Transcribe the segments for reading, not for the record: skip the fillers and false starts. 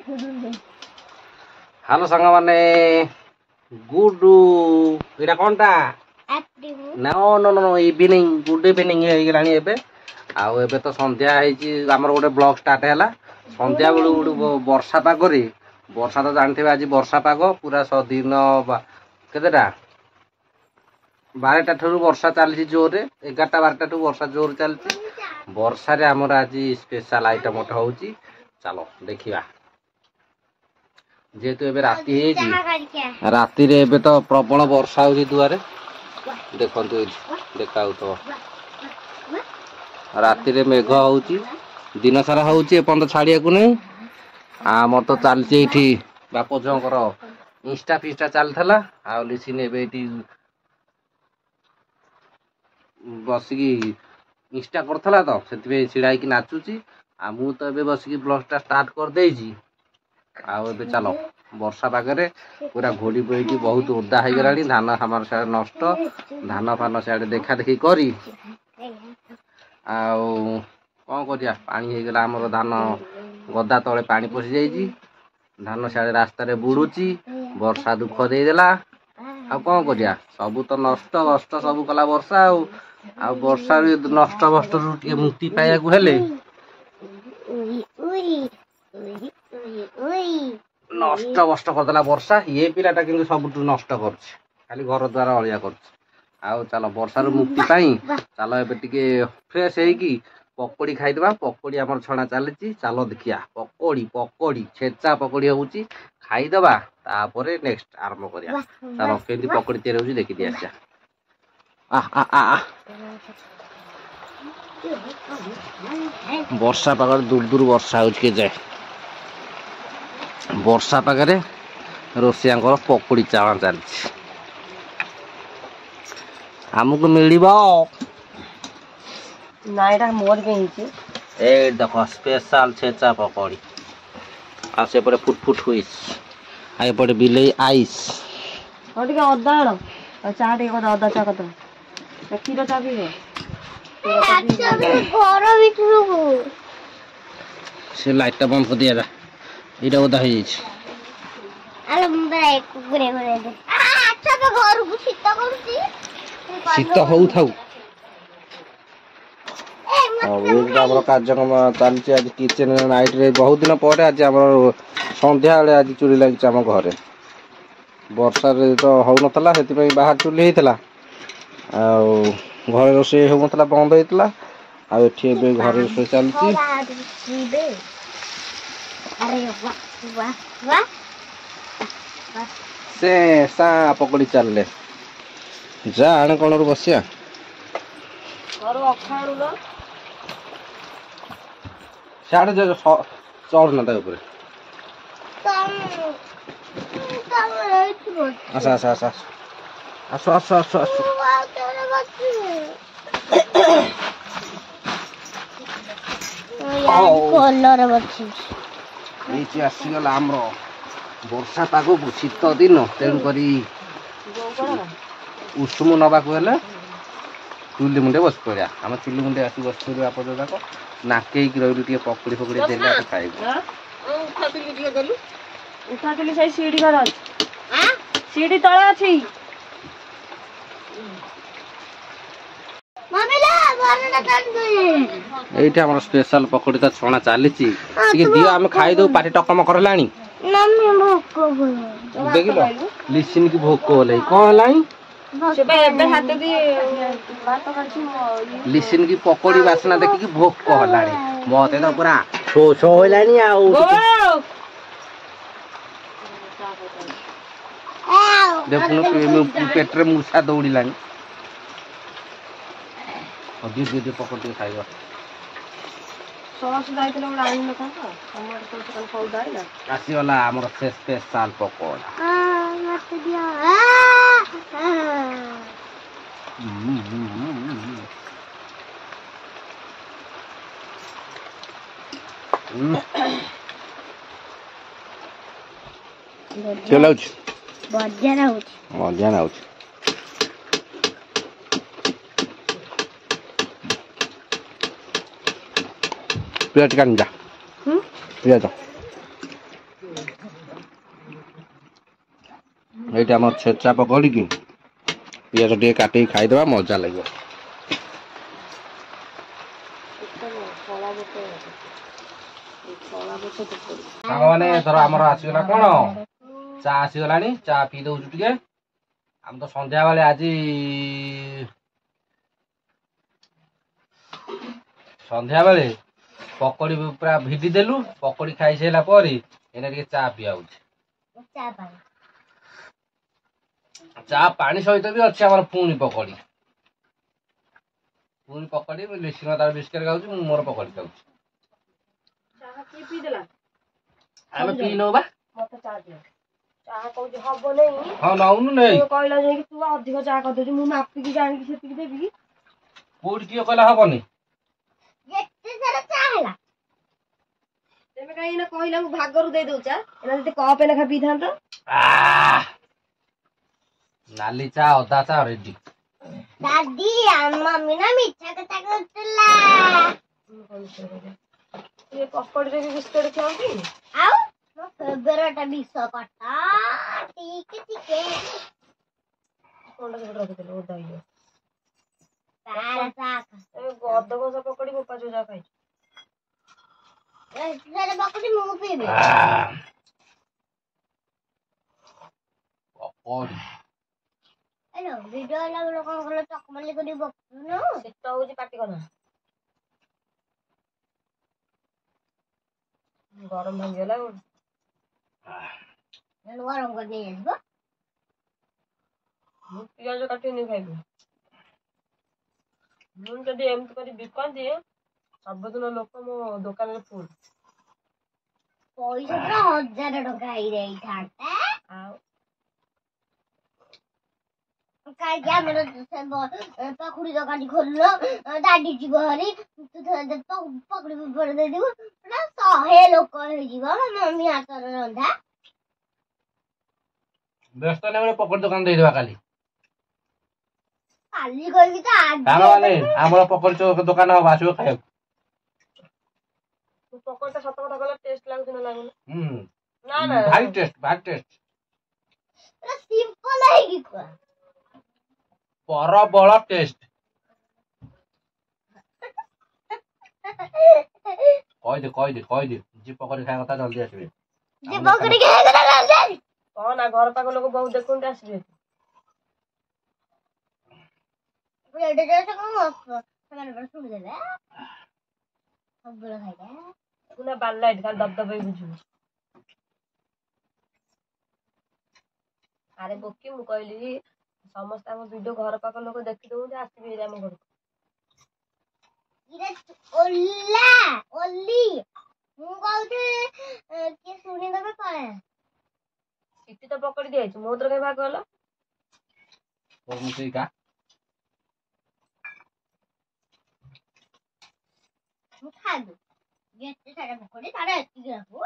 Hello सांग माने good एटा कोनटा no no no evening good evening हे गेलानी एबे आउ एबे तो संध्या हेची हमर गोटे ब्लॉग स्टार्ट हैला संध्या बेलु वर्षा पाग रे वर्षा तो जानथिबे आज वर्षा पाग पूरा दिन केतेटा 12टा ठरू वर्षा चलछि जोरे 11टा 12टा ठू वर्षा जोर चलछि वर्षा रे हमर आज स्पेशल आइटम उठ होउची चलो देखिबा जेहेतु एबे राती राती रे एबे तो प्रबल वर्षा होउची दुआरे देखंतु देखाउ तो राती रे मेघ होउची दिन सारा होउची एपन छाड़िया को नहीं आमर तो चलछि एठी बापो झंकर इंस्टा फिस्टा चलथला आ लिसिन एबे एठी बसिकी इंस्टा करथला तो सेतिबे छिड़ाई की नाचुची आ मु तो एबे बसिकी ब्लॉग टा स्टार्ट कर देइची आ एबे चलो वर्षा पागरे पूरा घोड़ी बोईटी बहुत ओदा हो गलानी धान हमर सारे नष्ट धान फान सारे देखा देखी करी आउ कौन करिया पानी हो गला हमर धान गदा तले पानी पसी जाइजी धान सारे रास्ता रे बुड़ुची वर्षा दुख दे देला आ कौन करिया सब तो नष्ट कष्ट सब कला वर्षा आ वर्षा रे नष्ट कष्ट रु टिके मुक्ति पाया को हेले नष्ट कष्ट करदेला वर्षा ये पिलाटा किंतु सब नष्ट करछि खाली घर द्वारा अलिया करछि आउ चलो वर्षा रु मुक्ति पाई चलो एबे टिके फ्रेश हेई की पकोड़ी खाइदबा पकोड़ी हमर छणा चलछि चलो देखिया पकोड़ी पकोड़ी छेचा पकोड़ी होउची खाइदबा तापरे नेक्स्ट आरंभ करिया चलो केंदी पकोड़ी तैयार होउची देखि दिया आ आ आ वर्षा पागर दूर दूर वर्षा होउची के जाय वर्षा पागरे रोसियांकर पकोड़ी चाणा चलछि हमको मिलिबो ना एटा मोर के हिची ए देखो स्पेशल छेचा पकोड़ी आ से परे फुट फुट हुइस आइ परे बिलेई आइस और टिके अदा आलो चा टिके अदा चा कत खीर चा पीबो अच्छा घर बिठु से लाइट बंद कर दिया जा इटा ओदा हो जाइछ आलो मुंबई कुकुरे घरे दे अच्छा तो घर को सीता करूची सीता होउ थाउ हमर कार्यक्रम चलछि आज किचन नाइट रे बहुत दिन पर आज हमर संध्या बेले आज चुरी लागि हम घरे वर्षा रे तो हो नथला सेति पई बाहर चुली हेतला आ घरे रोसे हो नथला बंद हेतला आ एठी बे घरे रोसे चलछि अरे वाह वाह वाह से सा पकड़ी चलले जा आने कोन रो बसिया और अखाणु न साडे जो चढ़ ना ता ऊपर आसा आसा आसा आसो आसो आसो आसो कलर बच्ची एची आसी गला हमरो वर्षा पागो शीत दिन तेन करी उषुम नबा को हेले चुली मुंडे बस पड़ा आम चुली मुंडे आसी बस पड़ा आप जाक नाके रही टे पकड़ी फकड़ी देले खाइब उठाकली से सीढ़ी घर अछि सीढ़ी तळे अछि मामेला बरना तन दे एठी हमर स्पेशल पकड़ी त छणा चालिछि कि दियो हम खाइ दो पाटी टकम करलानी मम्मी भोक बोल देखिलो लिसिन की भोक होलै कोन हलाई से बे हाथ दी भात काछि लिसिन की पकोड़ी वासना देखि की भोक हलानी मते त पूरा छो छो होलानी आउ देखुन पेट रे मुसा दौड़िलानी अभी दे पकोड़ी खाइबा सॉस दाइतले ओला आइन न था हमर तो चिकन पाउडर आइला आसी वाला हमर स्पेशल पकोड़ा मत दिया चलो मजा ना होची प्लेट कान जा प्लेट এইটা আমার ଛେଚା ପକୋଡିକି ପିଆଜ ଟିକେ କାଟିକି ଖାଇଦେବା ମଜା ଲାଗିବ। ସାଙ୍ଗମାନେ ଧର ଆମର ଆସିଗଲା କଣ ଚା ଆସିଗଲାଣି, ଚା ପିଇ ଦଉଛୁ ଟିକେ। ଆମେ ତ ସନ୍ଧ୍ୟାବେଳେ ଆଜି ସନ୍ଧ୍ୟାବେଳେ ପକୋଡି ପୁରା ଭିଡ଼ି ଦେଲୁ। ପକୋଡି ଖାଇସାରିଲା ପରେ ଏଇନା ଟିକେ ଚା ପିଆ ହଉଛି। ଚା ପାଣି ସହିତ ବି ଅଛି ଆମର ପୁଣି ପକୋଡି। ପୁଣି ପକୋଡି ଲିସିମା ତାର ବିସ୍କେଟ ଖାଉଛି, ମୁଁ ମୋର ପକୋଡି ଖାଉଛି। ଆମେ ପିଇ ନଉ ବା। ହଁ ନଉନୁ ନେଇ କହିଲା ଯାଇକି ତୁ ଅଧିକ ଚାହା କରିଦଉଛୁ, ମୁଁ ମାପିକି ଜାଣିକି ସେତିକି ଦେବି। କୋଉଠି କିଏ କହିଲା ହବନି? ତେମେ କାହିଁ କହିଲା ମୁଁ ଭାଗରୁ ଦେଇ ଦଉଛ, ଏନା ଯଦି କପେ ଲେଖା ପିଇଥାନ୍ତ। ନାଲି ଚା ଅଦା ଚା ରେଡି। ଦାଦି ମମି ନା ମିଠା କଥା କହୁଥିଲା। ପକୋଡିରେ ବି ବିସ୍କୁଟ ଖାଉଛି। ଆଉ ମୋ ଫେଭରେଟ ବିଷ କଟା ଟିକେ ଟିକେ କଣଟା ସେପଟେ ରଖିଦେଲେ ଓଦା ହେଇଯିବ। ଗଦ ଘଷା ପକୋଡି ବୋପା ଯୋଉ ଖାଇଛି। ପକୋଡି ମୁଁ ପିଇବି। ଭିଡିଓ ହେଲା ବେଳେ କଣ କଲ ଚକମଲି କରି ବସୁନ। ଶୀତ ହଉଛି ପାଟି କନା। ଗରମ ଭାଙ୍ଗିଗଲା। ଗରମ କରି ନେଇ ଆସିବ। ମୁଁ ପିଆଜ କାଟିନି ଖାଇବି। ମୁଁ ଯଦି ଏମିତି କରି ବିକନ୍ତି ସବୁଦିନ ଲୋକ ମୋ ଦୋକାନରେ ଫୁଲ। ପଇସା ପୁରା 1000 ଟଙ୍କା ହେଇଯାଇଥାନ୍ତା। ଆଉ କାହିଁକି ଆମର ପକୁଡି ଦୋକାନ ଖୋଲିଲ, ଦାଦି ଯିବ ହରି ପକୁଡି ଦେଇଦେବୁ, 100 ଲୋକ ହେଇଯିବ ମମି ହାତର ରନ୍ଧା। ବ୍ୟସ୍ତ ନାହିଁ, ଗୋଟେ ପକୋଡି ଦୋକାନ ଦେଇଦେବା କାଲି। କାଲି କହିକି ତ ସାଙ୍ଗମାନେ ଆମର ପକୋଡି ଦୋକାନ ହବ, ଆସିବ ଖାଇବାକୁ। ପକୋଡିଟା ସତ କଥା କହିଲେ ଟେଷ୍ଟ ଲାଗୁଛି ନା ଲାଗୁନି? ନା ନା ଭାରି ଟେଷ୍ଟ, ଭାରି ଟେଷ୍ଟ। ସିମ୍ପଲ ହେଇକି କୁହ। ପ୍ରବଳ ଟେଷ୍ଟ। କହିଦେ ଯିଏ ପକୋଡି ଖାଇବା କଥା ଜଲ୍ଦି ଆସିବେ। କହ ନା ଘର ପାଖ ଲୋକ ବହୁତ ଦେଖନ୍ତି ଆସିବେ। ଆରେ ବୋକି ମୁଁ କହିଲି ସମସ୍ତେ ଆମ ଭିଡିଓ ଘର ପାଖ ଲୋକ ଦେଖିଦଉଛନ୍ତି, ଆସିବେ ଆମ ଘରକୁ। ମୁଁ କହୁଛି କିଏ ଶୁଣିଦେବେ କଳେ। ସିଟି ତ ପକୋଡି ଦିଆଯାଇଛି, ମୋ ଥରେ କାଇଁ ଭାଗ ହେଲା? ମୁଁ ଖାଇବି ଯେତେ ସାରା ପକୋଡି ତାର ଏତିକି ରଖୁ।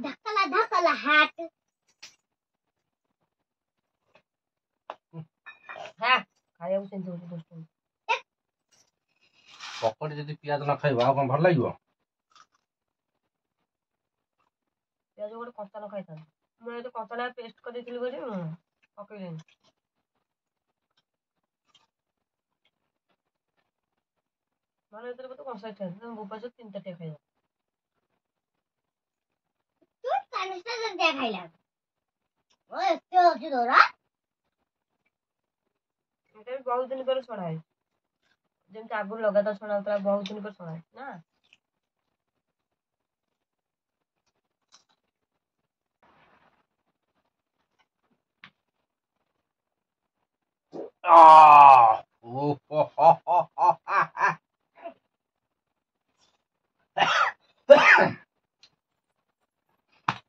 ଢାକଲା ହାଟ ଖାଇବାକୁ ସେମିତି ହଉଛି ଦୋସ୍ତ। ପକୋଡି ଯଦି ପିଆଜ ନ ଖାଇବ ଆଉ କଣ ଭଲ ଲାଗିବ? ପିଆଜ ଗୋଟେ କଞ୍ଚା ନ ଖାଇଥାନ୍ତି, ମୁଁ ଏଠି କଞ୍ଚା ପେଷ୍ଟ କରିଦେଇଥିଲି ବୋଲି ପକେଇଲିନି। ମାନେ ଏଥିରେ ବୋଧେ କଷା ହେଇଥାନ୍ତା, ବୋପା 3ଟା ଖାଇବ। ଖାଇଲା ଏତେ ଅଛି ତୋରା। ଏଟା ବି ବହୁତ ଦିନ ପରେ ଛଣା ହେଇଛି, ଯେମିତି ଆଗରୁ ଲଗାତାର ଛଣା ହଉଥିଲା, ବହୁତ ଦିନ ପରେ ଛଣା ହେଇଛି ନା।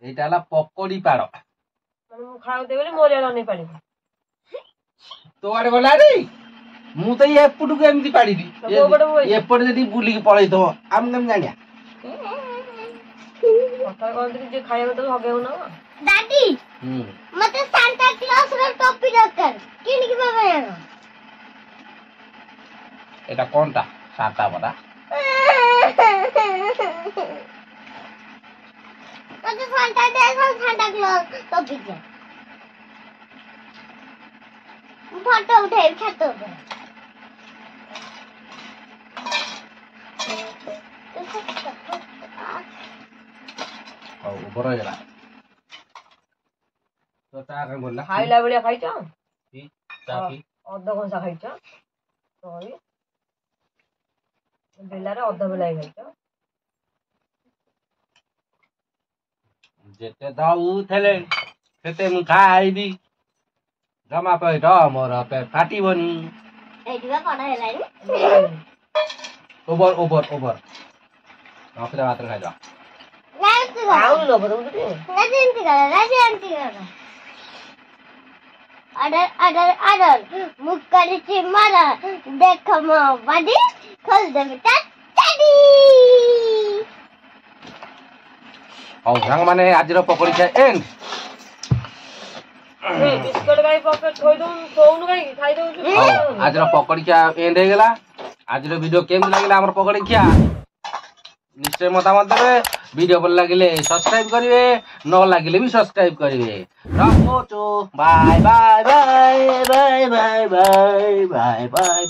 এইটা ହେଲା ପକୋଡି ପାଡ଼। ମାନେ ମୁଁ ଖାଉଥିବି ବୋଲି ମୋର ଅନେଇ ପାରିବି। ତୋ ଆଡେ ଗଲାନି, ମୁଁ ତ ଏପଟକୁ ଏମିତି ପାରିବି, ଏପଟେ ଯଦି ବୁଲିକି ପଳେଇଥିବ ଆମେ କେମିତି ଜାଣିବା? କଥା କହନ୍ତି ଯିଏ ଖାଇବାକୁ ତାକୁ ହଗେଇବୁ ନା। दादी मते सांता क्लॉज रो टोपी दरकार किन की बाबा यार এটা কোনটা সাতটা বড়া मते सांता दे सांता क्लॉज टोपी दे फोटो उठाई छत पर ऊपर हो गया तो चा काय बोलला खायला वेळा खायचा की चा की अर्धा घंटा खायचा सॉरी बेलारे अर्धा बेला खायचा जेते दाऊ थेले सेते मु खाइबी जमा पे ड मोर पे फाटी बनी एडिवा पडा हेलानी ओभर ओभर ओभर नखरे मात्र खाइजा राजू आउन लो बरु दे राजू अडर अडर अडर मुक्कारीची मारा देख म बडी खोल दे बेटा चडी हौ सांग माने आजिर पकडी छे एंड ए बिस्कुट गाई पॉकेट थोई दउन फोन गाई खाई दउ हौ आजिर पकडी छे एंड हे गेला आजिर वीडियो केम लागिला हमर पकडी खिया निश्चय मतामत देबे वीडियो भल लागिले सब्सक्राइब करिवे न लागिले भी सब्सक्राइब करिवे रखो bye bye bye bye bye bye bye bye bye.